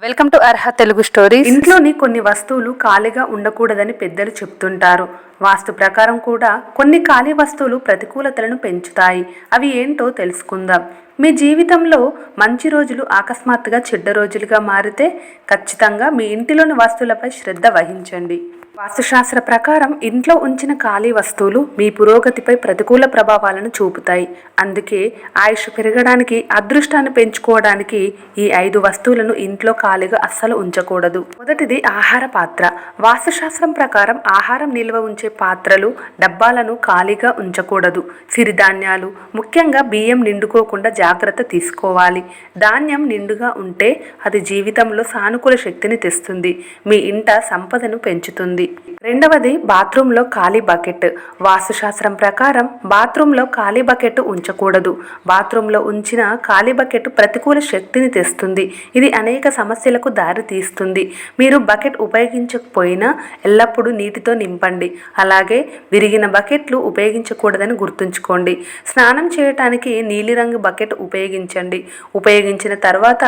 Welcome to Arha Telugu stories. ఇంట్లోని కొన్ని వస్తువులు ఖాళీగా ఉండకూడదని పెద్దలు చెప్తుంటారు. వాస్తు ప్రకారం కూడా కొన్ని ఖాళీ వస్తువులు ప్రతికూలతలను పెంచుతాయి. అవి ఏంటో తెలుసుకుందాం. మీ జీవితంలో మంచి రోజులు అకస్మాత్తుగా చెడ్డ రోజులుగా మారితే ఖచ్చితంగా మీ ఇంటిలోని వస్తువులపై శ్రద్ధ వహించండి. వాస్తుశాస్త్ర ప్రకారం ఇంట్లో ఉంచిన ఖాళీ వస్తువులు మీ పురోగతిపై ప్రతికూల ప్రభావాలను చూపుతాయి. అందుకే ఆయుష్ పెరగడానికి, అదృష్టాన్ని పెంచుకోవడానికి ఈ 5 వస్తువులను ఇంట్లో ఖాళీగా అస్సలు ఉంచకూడదు. మొదటిది ఆహార పాత్ర. వాస్తుశాస్త్రం ప్రకారం ఆహారం నిల్వ ఉంచే పాత్రలు, డబ్బాలను ఖాళీగా ఉంచకూడదు. సిరిధాన్యాలు, ముఖ్యంగా బియ్యం నిండుకోకుండా జాగ్రత్త తీసుకోవాలి. ధాన్యం నిండుగా ఉంటే అది జీవితంలో సానుకూల శక్తిని తెస్తుంది, మీ ఇంట సంపదను పెంచుతుంది. రెండవది బాత్రూంలో ఖాళీ బకెట్. వాస్తుశాస్త్రం ప్రకారం బాత్రూంలో ఖాళీ బకెట్ ఉంచకూడదు. బాత్రూంలో ఉంచిన ఖాళీ బకెట్ ప్రతికూల శక్తిని తెస్తుంది. ఇది అనేక సమస్యలకు దారి తీస్తుంది. మీరు బకెట్ ఉపయోగించకపోయినా ఎల్లప్పుడూ నీటితో నింపండి. అలాగే విరిగిన బకెట్లు ఉపయోగించకూడదని గుర్తుంచుకోండి. స్నానం చేయటానికి నీలిరంగు బకెట్ ఉపయోగించండి. ఉపయోగించిన తర్వాత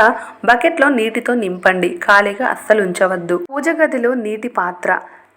బకెట్లో నీటితో నింపండి. ఖాళీగా అస్సలు ఉంచవద్దు. పూజ గదిలో నీటి పాత్ర.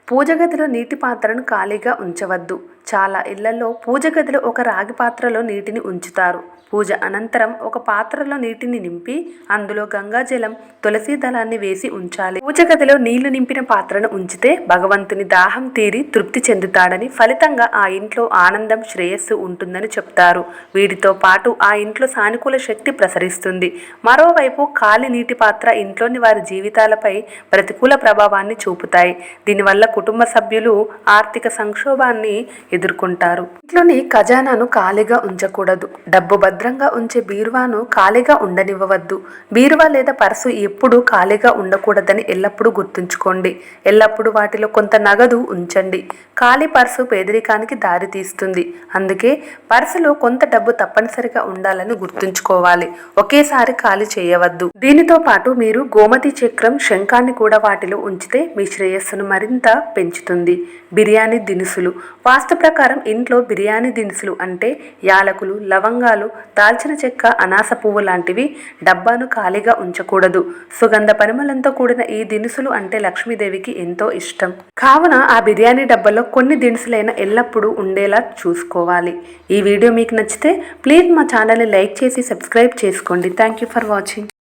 పూజ గదిలో నీటి పాత్రను ఖాళీగా ఉంచవద్దు. చాలా ఇళ్లలో పూజ గదిలో ఒక రాగి పాత్రలో నీటిని ఉంచుతారు. పూజ అనంతరం ఒక పాత్రలో నీటిని నింపి అందులో గంగాజలం, తులసి దళాన్ని వేసి ఉంచాలి. పూజ గదిలో నీళ్లు నింపిన పాత్రను ఉంచితే భగవంతుని దాహం తీరి తృప్తి చెందుతాడని, ఫలితంగా ఆ ఇంట్లో ఆనందం, శ్రేయస్సు ఉంటుందని చెప్తారు. వీటితో పాటు ఆ ఇంట్లో సానుకూల శక్తి ప్రసరిస్తుంది. మరోవైపు ఖాళీ నీటి పాత్ర ఇంట్లోని వారి జీవితాలపై ప్రతికూల ప్రభావాన్ని చూపుతాయి. దీనివల్ల కుటుంబ సభ్యులు ఆర్థిక సంక్షోభాన్ని ఎదుర్కొంటారు. ఇంట్లోని ఖజానాను ఖాళీగా ఉంచకూడదు. డబ్బు భద్రంగా ఉంచే బీరువాను ఖాళీగా ఉండనివ్వవద్దు. బీరువా లేదా పర్సు ఎప్పుడూ ఖాళీగా ఉండకూడదని ఎల్లప్పుడూ గుర్తుంచుకోండి. ఎల్లప్పుడూ వాటిలో కొంత నగదు ఉంచండి. ఖాళీ పర్సు పేదరికానికి దారి తీస్తుంది. అందుకే పర్సులో కొంత డబ్బు తప్పనిసరిగా ఉండాలని గుర్తుంచుకోవాలి. ఒకేసారి ఖాళీ చేయవద్దు. దీనితో పాటు మీరు గోమతి చక్రం, శంఖాన్ని కూడా వాటిలో ఉంచితే మీ శ్రేయస్సును మరింత పెంచుతుంది. బిర్యానీ దినుసులు. వాస్తు ప్రకారం ఇంట్లో బిర్యానీ దినుసులు అంటే యాలకులు, లవంగాలు, దాల్చిన చెక్క, అనాస పువ్వు లాంటివి డబ్బాను ఖాళీగా ఉంచకూడదు. సుగంధ పరిమళంతో కూడిన ఈ దినుసులు అంటే లక్ష్మీదేవికి ఎంతో ఇష్టం. కావున ఆ బిర్యానీ డబ్బాలో కొన్ని దినుసులైన ఎల్లప్పుడూ ఉండేలా చూసుకోవాలి. ఈ వీడియో మీకు నచ్చితే ప్లీజ్ మా ఛానల్ని లైక్ చేసి సబ్స్క్రైబ్ చేసుకోండి. Thank you for watching.